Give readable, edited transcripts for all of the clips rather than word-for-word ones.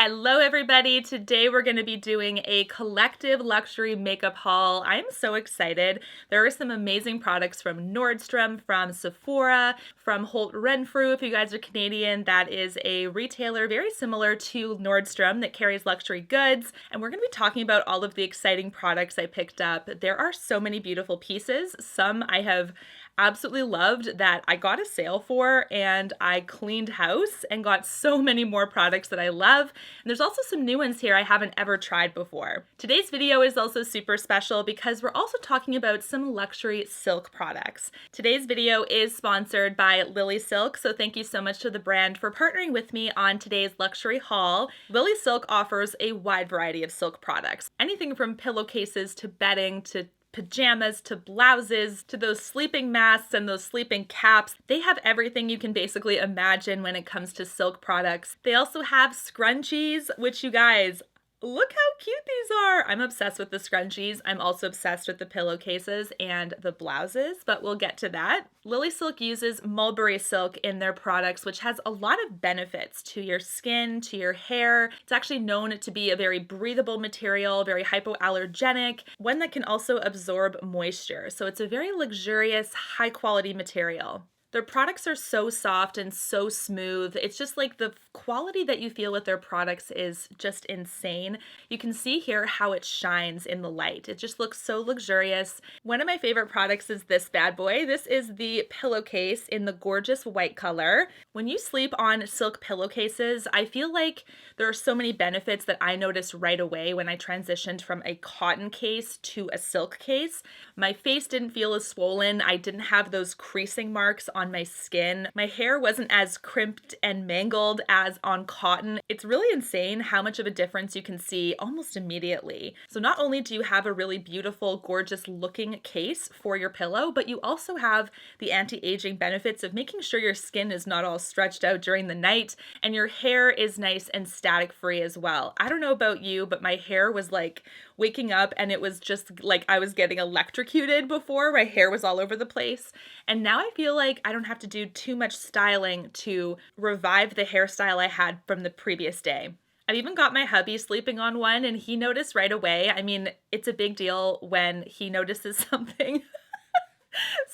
Hello everybody! Today we're going to be doing a collective luxury makeup haul. I'm so excited. There are some amazing products from Nordstrom, from Sephora, from REPHR. If you guys are Canadian, that is a retailer very similar to Nordstrom that carries luxury goods. And we're going to be talking about all of the exciting products I picked up. There are so many beautiful pieces. Some I have absolutely loved that I got a sale for, and I cleaned house and got so many more products that I love. And there's also some new ones here I haven't ever tried before. Today's video is also super special because we're also talking about some luxury silk products. Today's video is sponsored by lilysilk, so thank you so much to the brand for partnering with me on today's luxury haul. lilysilk offers a wide variety of silk products, anything from pillowcases to bedding to pajamas to blouses to those sleeping masks and those sleeping caps. They have everything you can basically imagine when it comes to silk products. They also have scrunchies, which you guys, look how cute these are. I'm obsessed with the scrunchies. I'm also obsessed with the pillowcases and the blouses, but we'll get to that. lilysilk uses mulberry silk in their products, which has a lot of benefits to your skin, to your hair. It's actually known to be a very breathable material, very hypoallergenic, one that can also absorb moisture. So it's a very luxurious, high quality material. Their products are so soft and so smooth. It's just like the quality that you feel with their products is just insane. You can see here how it shines in the light. It just looks so luxurious. One of my favorite products is this bad boy. This is the pillowcase in the gorgeous white color. When you sleep on silk pillowcases, I feel like there are so many benefits that I noticed right away when I transitioned from a cotton case to a silk case. My face didn't feel as swollen. I didn't have those creasing marks on my skin. My hair wasn't as crimped and mangled as on cotton. It's really insane how much of a difference you can see almost immediately. So not only do you have a really beautiful, gorgeous looking case for your pillow, but you also have the anti-aging benefits of making sure your skin is not all stretched out during the night and your hair is nice and static free as well. I don't know about you, but my hair was like waking up and it was just like I was getting electrocuted before. My hair was all over the place. And now I feel like I don't have to do too much styling to revive the hairstyle I had from the previous day. I've even got my hubby sleeping on one and he noticed right away. I mean, it's a big deal when he notices something.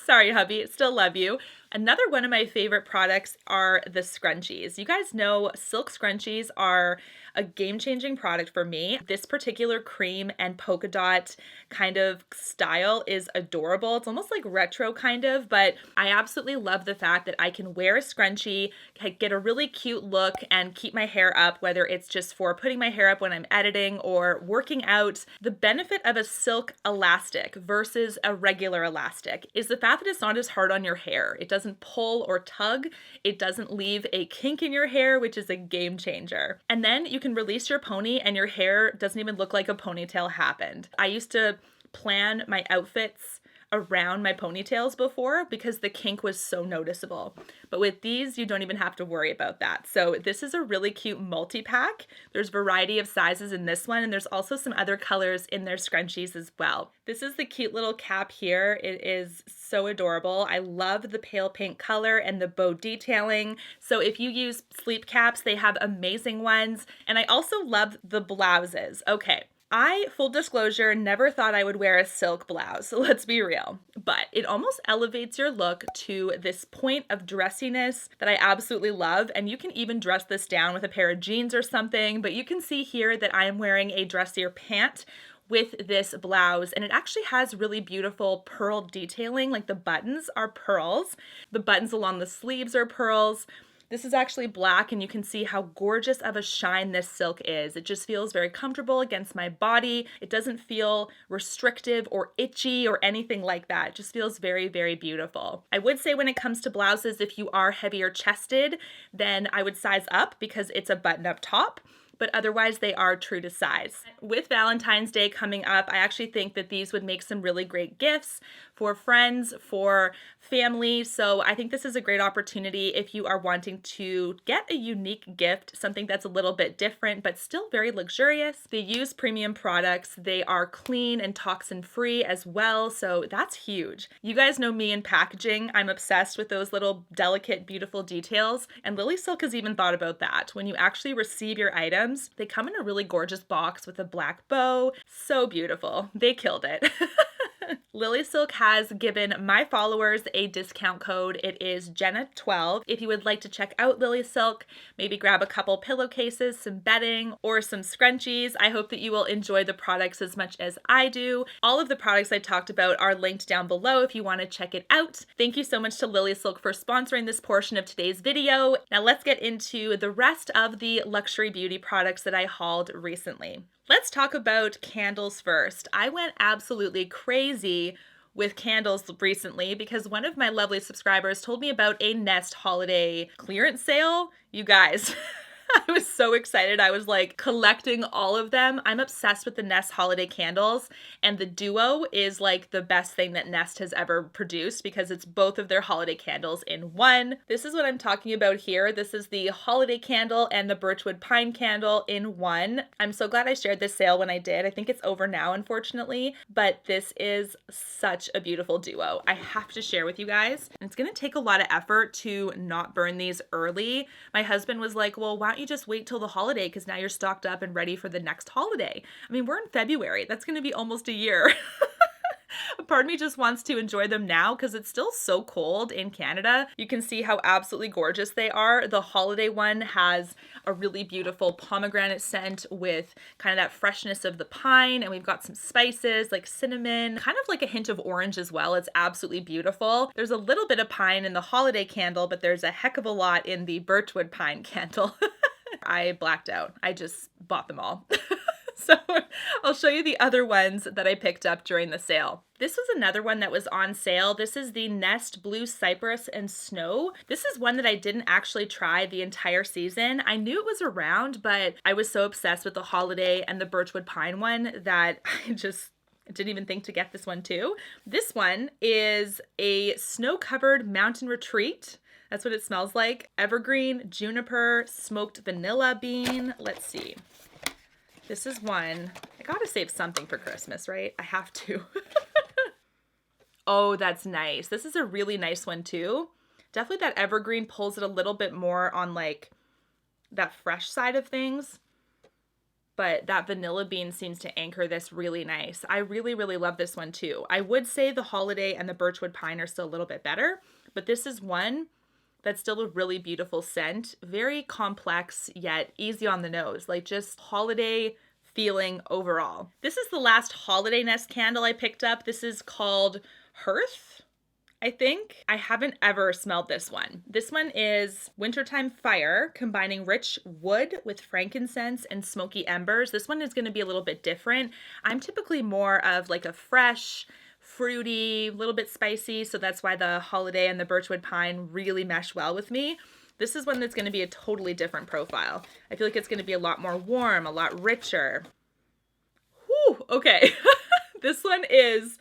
Sorry, hubby, still love you. Another one of my favorite products are the scrunchies. You guys know silk scrunchies are a game-changing product for me. This particular cream and polka dot kind of style is adorable. It's almost like retro kind of, but I absolutely love the fact that I can wear a scrunchie, get a really cute look, and keep my hair up, whether it's just for putting my hair up when I'm editing or working out. The benefit of a silk elastic versus a regular elastic is the fact that it's not as hard on your hair. It doesn't pull or tug. It doesn't leave a kink in your hair, which is a game changer. And then you can release your pony and your hair doesn't even look like a ponytail happened. I used to plan my outfits around my ponytails before because the kink was so noticeable. But with these, you don't even have to worry about that. So this is a really cute multi-pack. There's a variety of sizes in this one, and there's also some other colors in their scrunchies as well. This is the cute little cap here. It is so adorable. I love the pale pink color and the bow detailing. So if you use sleep caps, they have amazing ones. And I also love the blouses. Okay. I, full disclosure, never thought I would wear a silk blouse, so let's be real. But it almost elevates your look to this point of dressiness that I absolutely love, and you can even dress this down with a pair of jeans or something, but you can see here that I am wearing a dressier pant with this blouse, and it actually has really beautiful pearl detailing, like the buttons are pearls, the buttons along the sleeves are pearls. This is actually black, and you can see how gorgeous of a shine this silk is. It just feels very comfortable against my body. It doesn't feel restrictive or itchy or anything like that. It just feels very, very beautiful. I would say when it comes to blouses, if you are heavier chested, then I would size up because it's a button-up top. But otherwise they are true to size. With Valentine's Day coming up, I actually think that these would make some really great gifts for friends, for family. So I think this is a great opportunity if you are wanting to get a unique gift, something that's a little bit different, but still very luxurious. They use premium products. They are clean and toxin free as well. So that's huge. You guys know me in packaging. I'm obsessed with those little delicate, beautiful details. And lilysilk has even thought about that. When you actually receive your item, grams. They come in a really gorgeous box with a black bow. So beautiful. They killed it. Lilysilk has given my followers a discount code. It is Jena12. If you would like to check out Lilysilk, maybe grab a couple pillowcases, some bedding, or some scrunchies. I hope that you will enjoy the products as much as I do. All of the products I talked about are linked down below if you want to check it out. Thank you so much to Lilysilk for sponsoring this portion of today's video. Now let's get into the rest of the luxury beauty products that I hauled recently. Let's talk about candles first. I went absolutely crazy with candles recently because one of my lovely subscribers told me about a Nest holiday clearance sale. You guys, I was so excited. I was like collecting all of them. I'm obsessed with the Nest holiday candles, and the duo is like the best thing that Nest has ever produced because it's both of their holiday candles in one. This is what I'm talking about here. This is the holiday candle and the birchwood pine candle in one. I'm so glad I shared this sale when I did. I think it's over now, unfortunately, but this is such a beautiful duo. I have to share with you guys. And it's gonna take a lot of effort to not burn these early. My husband was like, well, why don't you just wait till the holiday because now you're stocked up and ready for the next holiday. I mean, we're in February. That's going to be almost a year. A part of me just wants to enjoy them now because it's still so cold in Canada. You can see how absolutely gorgeous they are. The holiday one has a really beautiful pomegranate scent with kind of that freshness of the pine, and we've got some spices like cinnamon, kind of like a hint of orange as well. It's absolutely beautiful. There's a little bit of pine in the holiday candle, but there's a heck of a lot in the birchwood pine candle. I blacked out. I just bought them all. So I'll show you the other ones that I picked up during the sale. This was another one that was on sale. This is the Nest Blue Cypress and Snow. This is one that I didn't actually try the entire season. I knew it was around, but I was so obsessed with the holiday and the birchwood pine one that I just didn't even think to get this one too. This one is a snow-covered mountain retreat. That's what it smells like. Evergreen, juniper, smoked vanilla bean. Let's see. This is one. I gotta save something for Christmas, right? I have to. Oh, that's nice. This is a really nice one too. Definitely that evergreen pulls it a little bit more on like that fresh side of things. But that vanilla bean seems to anchor this really nice. I really, really love this one too. I would say the holiday and the birchwood pine are still a little bit better, but this is one that's still a really beautiful scent. Very complex, yet easy on the nose. Like just holiday feeling overall. This is the last holiday Nest candle I picked up. This is called Hearth, I think. I haven't ever smelled this one. This one is Wintertime Fire, combining rich wood with frankincense and smoky embers. This one is going to be a little bit different. I'm typically more of like a fresh, fruity, a little bit spicy, so that's why the holiday and the birchwood pine really mesh well with me. This is one that's going to be a totally different profile. I feel like it's going to be a lot more warm, a lot richer. Whew, okay. This one is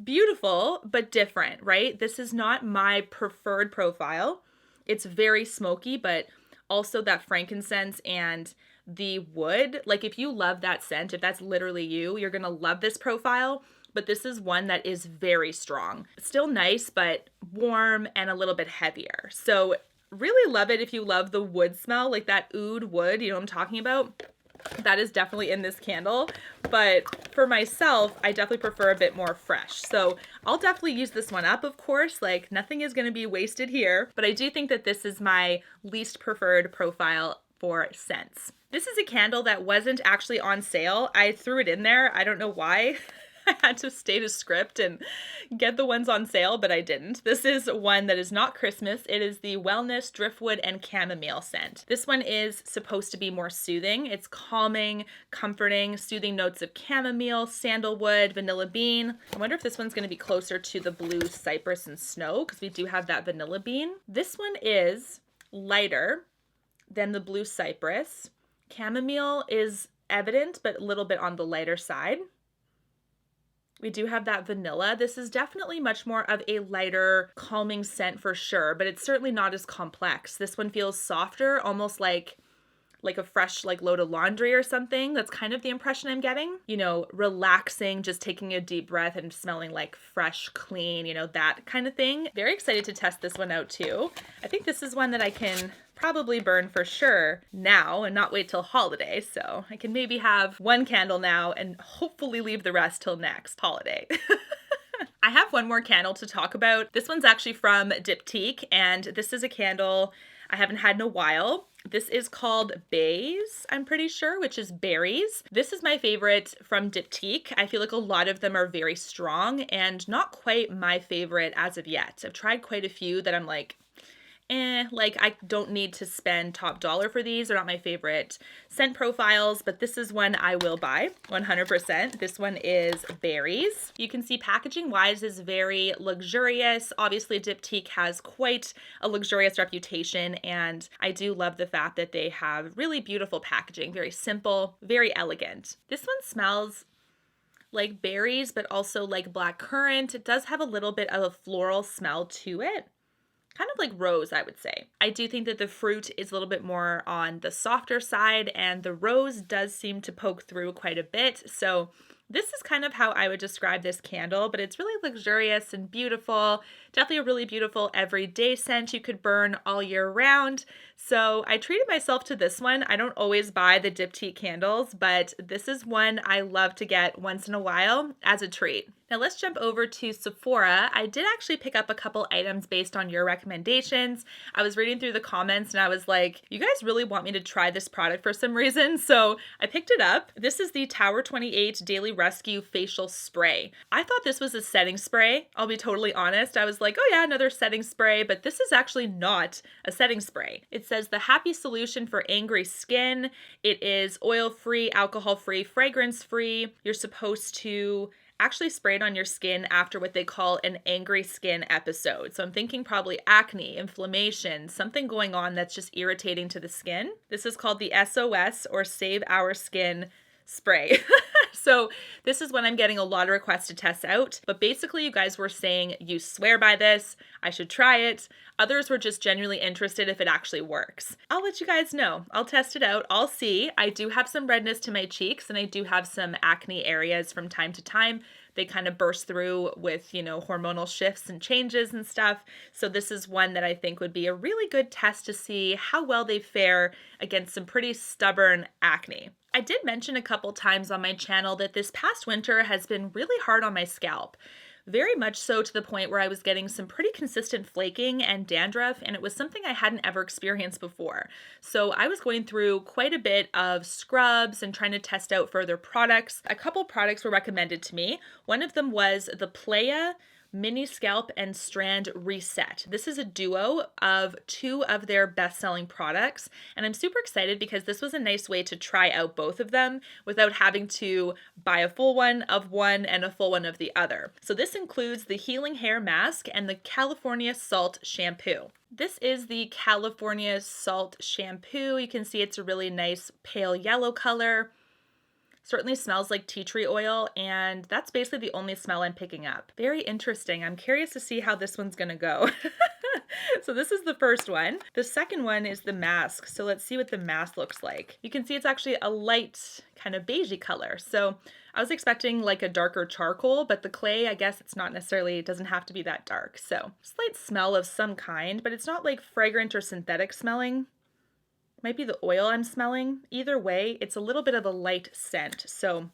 beautiful, but different, right? This is not my preferred profile. It's very smoky, but also that frankincense and the wood. Like if you love that scent, if that's literally you, you're going to love this profile. But this is one that is very strong. Still nice, but warm and a little bit heavier. So really love it if you love the wood smell, like that oud wood, you know what I'm talking about? That is definitely in this candle. But for myself, I definitely prefer a bit more fresh. So I'll definitely use this one up, of course. Like nothing is going to be wasted here. But I do think that this is my least preferred profile for scents. This is a candle that wasn't actually on sale. I threw it in there. I don't know why. I had to stay to script and get the ones on sale, but I didn't. This is one that is not Christmas. It is the Wellness Driftwood and Chamomile scent. This one is supposed to be more soothing. It's calming, comforting, soothing notes of chamomile, sandalwood, vanilla bean. I wonder if this one's going to be closer to the Blue Cypress and Snow because we do have that vanilla bean. This one is lighter than the Blue Cypress. Chamomile is evident, but a little bit on the lighter side. We do have that vanilla. This is definitely much more of a lighter, calming scent for sure, but it's certainly not as complex. This one feels softer, almost like a fresh load of laundry or something. That's kind of the impression I'm getting. You know, relaxing, just taking a deep breath and smelling like fresh, clean, you know, that kind of thing. Very excited to test this one out too. I think this is one that I can probably burn for sure now and not wait till holiday. So I can maybe have one candle now and hopefully leave the rest till next holiday. I have one more candle to talk about. This one's actually from Diptyque, and this is a candle I haven't had in a while. This is called Bays, I'm pretty sure, which is berries. This is my favorite from Diptyque. I feel like a lot of them are very strong and not quite my favorite as of yet. I've tried quite a few that I'm like, like I don't need to spend top dollar for these. They're not my favorite scent profiles, but this is one I will buy 100%. This one is berries. You can see packaging wise is very luxurious. Obviously Diptyque has quite a luxurious reputation, and I do love the fact that they have really beautiful packaging, very simple, very elegant. This one smells like berries, but also like black currant. It does have a little bit of a floral smell to it. Kind of like rose, I would say. I do think that the fruit is a little bit more on the softer side, and the rose does seem to poke through quite a bit. So this is kind of how I would describe this candle, but it's really luxurious and beautiful. Definitely a really beautiful everyday scent you could burn all year round. So I treated myself to this one. I don't always buy the Diptyque candles, but this is one I love to get once in a while as a treat. Now let's jump over to Sephora. I did actually pick up a couple items based on your recommendations. I was reading through the comments and I was like, you guys really want me to try this product for some reason. So I picked it up. This is the Tower 28 Daily Rescue Facial Spray. I thought this was a setting spray. I'll be totally honest. I was like, oh yeah, another setting spray, but this is actually not a setting spray. It says the happy solution for angry skin. It is oil-free, alcohol-free, fragrance-free. You're supposed to actually spray it on your skin after what they call an angry skin episode. So I'm thinking probably acne, inflammation, something going on that's just irritating to the skin. This is called the SOS, or Save Our Skin spray. So this is one I'm getting a lot of requests to test out, but basically you guys were saying you swear by this, I should try it. Others were just genuinely interested if it actually works. I'll let you guys know. I'll test it out. I'll see. I do have some redness to my cheeks, and I do have some acne areas from time to time. They kind of burst through with, hormonal shifts and changes and stuff. So this is one that I think would be a really good test to see how well they fare against some pretty stubborn acne. I did mention a couple times on my channel that this past winter has been really hard on my scalp. Very much so, to the point where I was getting some pretty consistent flaking and dandruff, and it was something I hadn't ever experienced before. So I was going through quite a bit of scrubs and trying to test out further products. A couple products were recommended to me. One of them was the Playa Mini Scalp and Strand Reset. This is a duo of two of their best-selling products, and I'm super excited because this was a nice way to try out both of them without having to buy a full one of one and a full one of the other. So this includes the Healing Hair Mask and the California Salt Shampoo. This is the California Salt Shampoo. You can see it's a really nice pale yellow color. Certainly smells like tea tree oil, and that's basically the only smell I'm picking up. Very interesting. I'm curious to see how this one's gonna go. So this is the first one. The second one is the mask. So let's see what the mask looks like. You can see it's actually a light kind of beigey color. So I was expecting like a darker charcoal, but the clay, I guess it's not necessarily, it doesn't have to be that dark. So slight smell of some kind, but it's not like fragrant or synthetic smelling. Might be the oil I'm smelling. Either way, it's a little bit of a light scent. So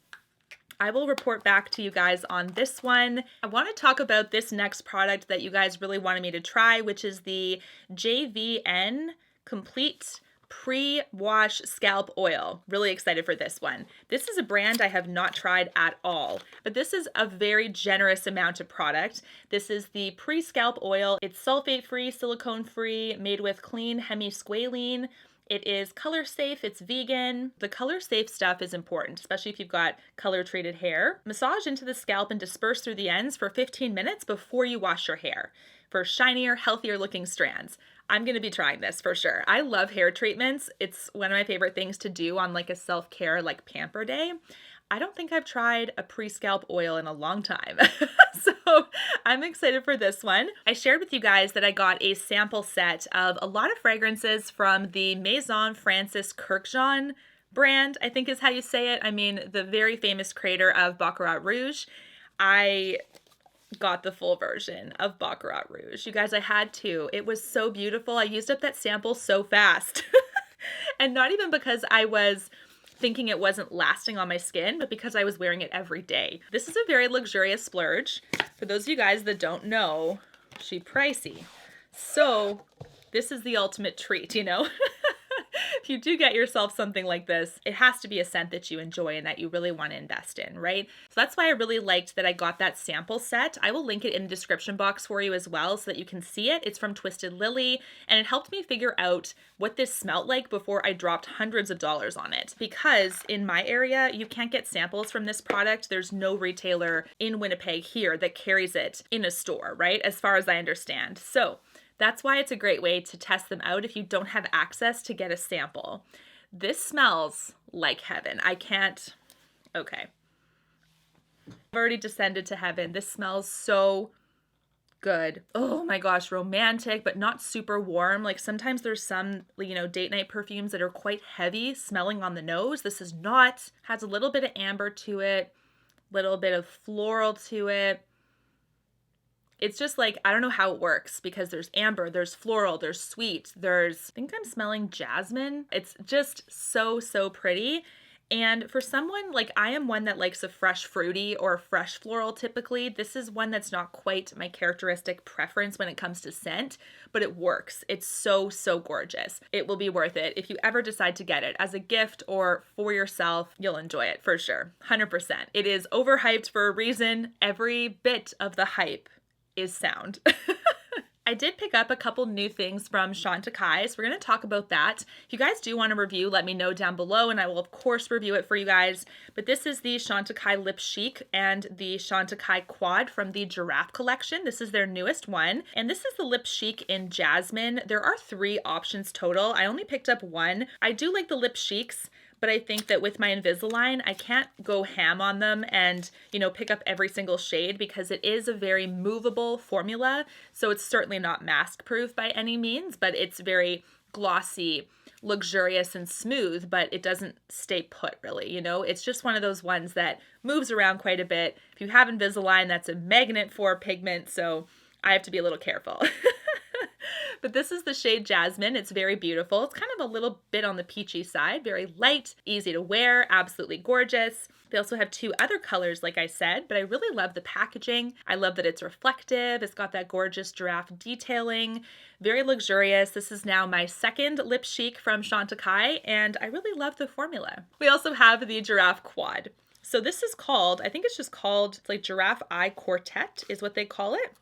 I will report back to you guys on this one. I want to talk about this next product that you guys really wanted me to try, which is the JVN Complete Pre-Wash Scalp Oil. Really excited for this one. This is a brand I have not tried at all, but this is a very generous amount of product. This is the pre-scalp oil. It's sulfate-free, silicone-free, made with clean hemisqualane. It is color safe, it's vegan. The color safe stuff is important, especially if you've got color treated hair. Massage into the scalp and disperse through the ends for 15 minutes before you wash your hair for shinier, healthier looking strands. I'm going to be trying this for sure. I love hair treatments. It's one of my favorite things to do on like a self-care, like pamper day. I don't think I've tried a pre-scalp oil in a long time. So I'm excited for this one. I shared with you guys that I got a sample set of a lot of fragrances from the Maison Francis Kurkdjian brand, I think is how you say it. I mean, the very famous creator of Baccarat Rouge. I got the full version of Baccarat Rouge. You guys, I had to. It was so beautiful. I used up that sample so fast. And not even because I was thinking it wasn't lasting on my skin, but because I was wearing it every day. This is a very luxurious splurge. For those of you guys that don't know, she's pricey. So this is the ultimate treat, you know? If you do get yourself something like this, it has to be a scent that you enjoy and that you really want to invest in, right? So that's why I really liked that I got that sample set. I will link it in the description box for you as well so that you can see it. It's from Twisted Lily, and it helped me figure out what this smelled like before I dropped hundreds of dollars on it. Because in my area, you can't get samples from this product. There's no retailer in Winnipeg here that carries it in a store, right? As far as I understand. So that's why it's a great way to test them out if you don't have access to get a sample. This smells like heaven. I can't, okay. I've already descended to heaven. This smells so good. Oh my gosh, romantic, but not super warm. Like sometimes there's some, you know, date night perfumes that are quite heavy smelling on the nose. This is not, has a little bit of amber to it, little bit of floral to it. It's just like, I don't know how it works because there's amber, there's floral, there's sweet, there's, I think I'm smelling jasmine. It's just so, so pretty. And for someone like I am one that likes a fresh fruity or fresh floral typically, this is one that's not quite my characteristic preference when it comes to scent, but it works. It's so, so gorgeous. It will be worth it. If you ever decide to get it as a gift or for yourself, you'll enjoy it for sure. 100%. It is overhyped for a reason. Every bit of the hype is sound. I did pick up a couple new things from Chantecaille, so we're going to talk about that. If you guys do want to review, let me know down below, and I will, of course, review it for you guys. But this is the Chantecaille Lip Chic and the Chantecaille Quad from the Giraffe collection. This is their newest one, and this is the Lip Chic in Jasmine. There are 3 options total. I only picked up 1. I do like the Lip Chics, but I think that with my Invisalign, I can't go ham on them and, you know, pick up every single shade because it is a very movable formula. So it's certainly not mask proof by any means, but it's very glossy, luxurious, and smooth, but it doesn't stay put really, you know? It's just one of those ones that moves around quite a bit. If you have Invisalign, that's a magnet for pigment, so I have to be a little careful. But this is the shade Jasmine. It's very beautiful. It's kind of a little bit on the peachy side, very light, easy to wear, absolutely gorgeous. They also have 2 other colors, like I said, but I really love the packaging. I love that it's reflective. It's got that gorgeous giraffe detailing, very luxurious. This is now my 2nd Lip Chic from Chantecaille, and I really love the formula. We also have the Giraffe Quad. So this is called, I think it's just called, it's like Giraffe Eye Quartet is what they call it.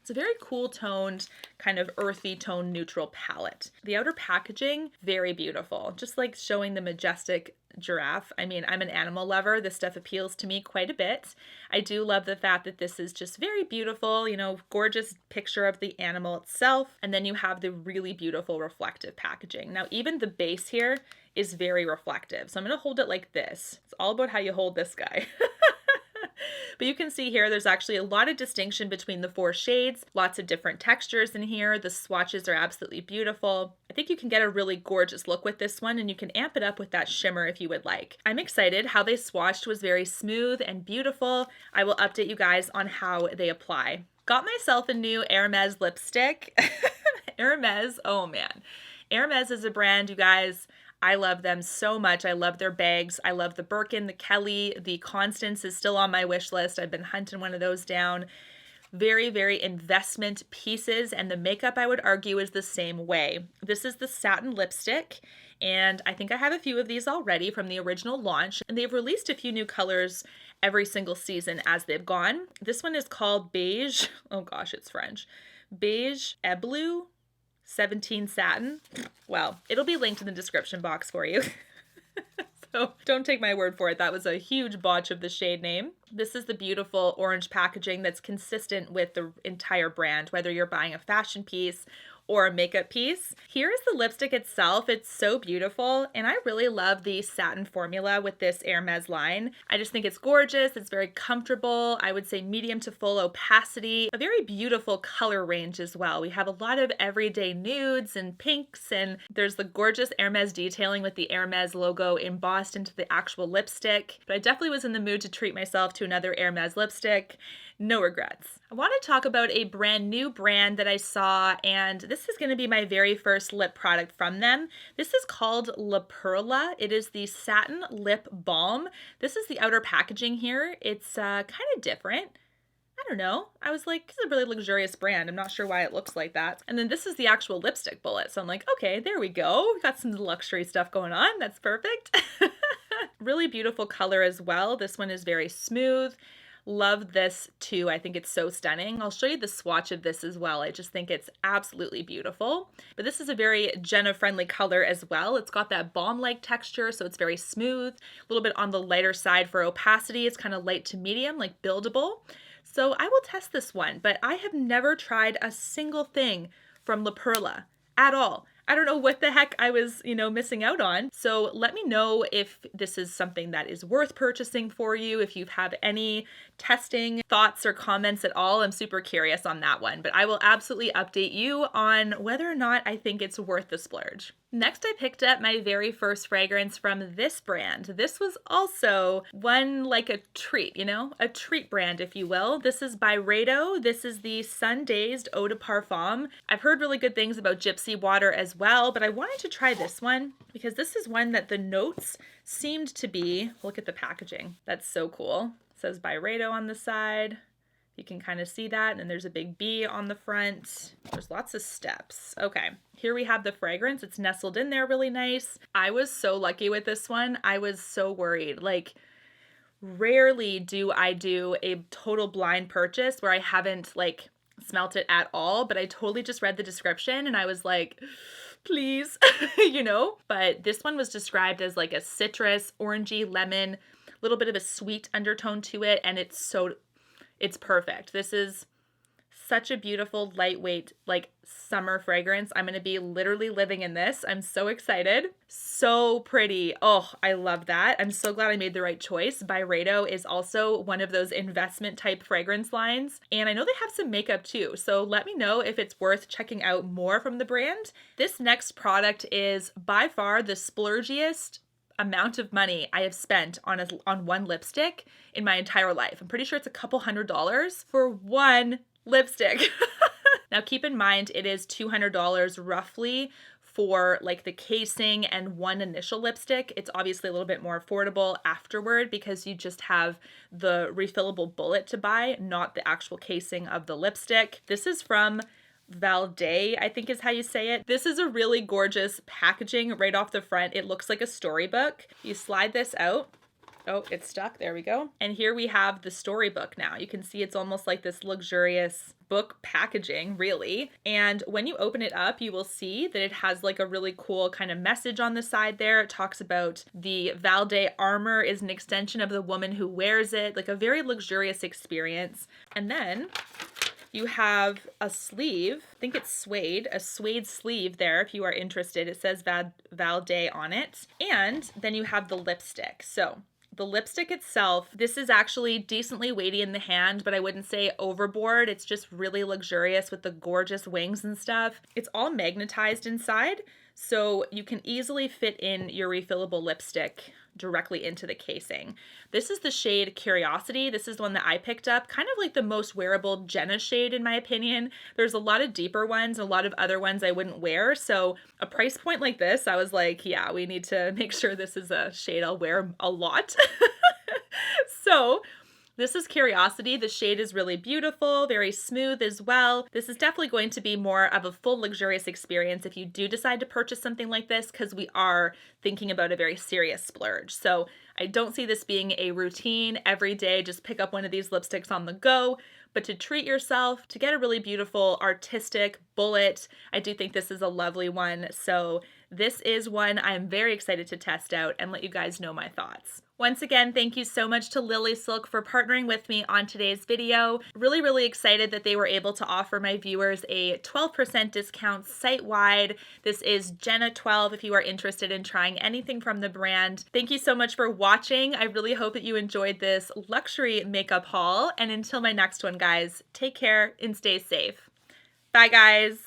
It's a very cool toned, kind of earthy tone neutral palette. The outer packaging, very beautiful. Just like showing the majestic giraffe. I mean, I'm an animal lover. This stuff appeals to me quite a bit. I do love the fact that this is just very beautiful, you know, gorgeous picture of the animal itself. And then you have the really beautiful reflective packaging. Now, even the base here is very reflective. So I'm going to hold it like this. It's all about how you hold this guy. But you can see here, there's actually a lot of distinction between the 4 shades, lots of different textures in here. The swatches are absolutely beautiful. I think you can get a really gorgeous look with this one, and you can amp it up with that shimmer if you would like. I'm excited. How they swatched was very smooth and beautiful. I will update you guys on how they apply. Got myself a new Hermes lipstick. Hermes, oh man. Hermes is a brand, you guys, I love them so much. I love their bags. I love the Birkin, the Kelly, the Constance is still on my wish list. I've been hunting one of those down. Very, very investment pieces, and the makeup, I would argue, is the same way. This is the satin lipstick, and I think I have a few of these already from the original launch, and they've released a few new colors every single season as they've gone. This one is called Beige. Oh gosh, it's French. Beige Eblue 17 Satin. Well, it'll be linked in the description box for you. So don't take my word for it. That was a huge botch of the shade name. This is the beautiful orange packaging that's consistent with the entire brand, whether you're buying a fashion piece or a makeup piece. Here is the lipstick itself. It's so beautiful, and I really love the satin formula with this Hermes line. I just think it's gorgeous. It's very comfortable. I would say medium to full opacity. A very beautiful color range as well. We have a lot of everyday nudes and pinks, and there's the gorgeous Hermes detailing with the Hermes logo embossed into the actual lipstick. But I definitely was in the mood to treat myself to another Hermes lipstick. No regrets. I want to talk about a brand new brand that I saw, and this is going to be my very first lip product from them. This is called REPHR. It is the Satin Lip Balm. This is the outer packaging here. It's kind of different. I don't know. I was like, this is a really luxurious brand. I'm not sure why it looks like that. And then this is the actual lipstick bullet. So I'm like, okay, there we go. We got some luxury stuff going on. That's perfect. Really beautiful color as well. This one is very smooth. Love this too. I think it's so stunning. I'll show you the swatch of this as well. I just think it's absolutely beautiful. But this is a very Jena friendly color as well. It's got that balm-like texture, so it's very smooth. A little bit on the lighter side for opacity. It's kind of light to medium, like buildable. So I will test this one, but I have never tried a single thing from REPHR at all. I don't know what the heck I was, missing out on. So let me know if this is something that is worth purchasing for you. If you have any testing thoughts or comments at all, I'm super curious on that one. But I will absolutely update you on whether or not I think it's worth the splurge. Next, I picked up my very first fragrance from this brand. This was also one like a treat, a treat brand, if you will. This is Byredo. This is the Sun Dazed Eau de Parfum. I've heard really good things about Gypsy Water as well, but I wanted to try this one because this is one that the notes seemed to be, look at the packaging. That's so cool. It says Byredo on the side. You can kind of see that, and there's a big B on the front. There's lots of steps. Okay, here we have the fragrance. It's nestled in there really nice. I was so lucky with this one. I was so worried. Like, rarely do I do a total blind purchase where I haven't, smelt it at all, but I totally just read the description, and I was like, please, But this one was described as like a citrus, orangey, lemon, a little bit of a sweet undertone to it, and it's perfect. This is such a beautiful, lightweight, summer fragrance. I'm going to be literally living in this. I'm so excited. So pretty. Oh, I love that. I'm so glad I made the right choice. Byredo is also one of those investment type fragrance lines. And I know they have some makeup too. So let me know if it's worth checking out more from the brand. This next product is by far the splurgiest amount of money I have spent on one lipstick in my entire life. I'm pretty sure it's a couple $100s for one lipstick. Now keep in mind it is $200 roughly for the casing and one initial lipstick. It's obviously a little bit more affordable afterward because you just have the refillable bullet to buy, not the actual casing of the lipstick. This is from Valde, I think is how you say it. This is a really gorgeous packaging right off the front. It looks like a storybook. You slide this out. Oh, it's stuck. There we go. And here we have the storybook now. You can see it's almost like this luxurious book packaging, really. And when you open it up, you will see that it has a really cool kind of message on the side there. It talks about the Valde armor is an extension of the woman who wears it, a very luxurious experience. And then you have a sleeve, I think it's suede, a suede sleeve there if you are interested. It says Valde on it. And then you have the lipstick. So the lipstick itself, this is actually decently weighty in the hand, but I wouldn't say overboard. It's just really luxurious with the gorgeous wings and stuff. It's all magnetized inside, so you can easily fit in your refillable lipstick directly into the casing. This is the shade Curiosity. This is the one that I picked up, kind of like the most wearable Jena shade in my opinion. There's a lot of deeper ones, a lot of other ones I wouldn't wear. So a price point like this, I was like, yeah, we need to make sure this is a shade I'll wear a lot. So this is Curiosity. The shade is really beautiful, very smooth as well. This is definitely going to be more of a full luxurious experience if you do decide to purchase something like this, because we are thinking about a very serious splurge. So I don't see this being a routine every day, just pick up one of these lipsticks on the go, but to treat yourself, to get a really beautiful, artistic, bullet. I do think this is a lovely one. So this is one I'm very excited to test out and let you guys know my thoughts. Once again, thank you so much to lilysilk for partnering with me on today's video. Really excited that they were able to offer my viewers a 12% discount site-wide. This is Jena 12 if you are interested in trying anything from the brand. Thank you so much for watching. I really hope that you enjoyed this luxury makeup haul. And until my next one, guys, take care and stay safe. Bye, guys.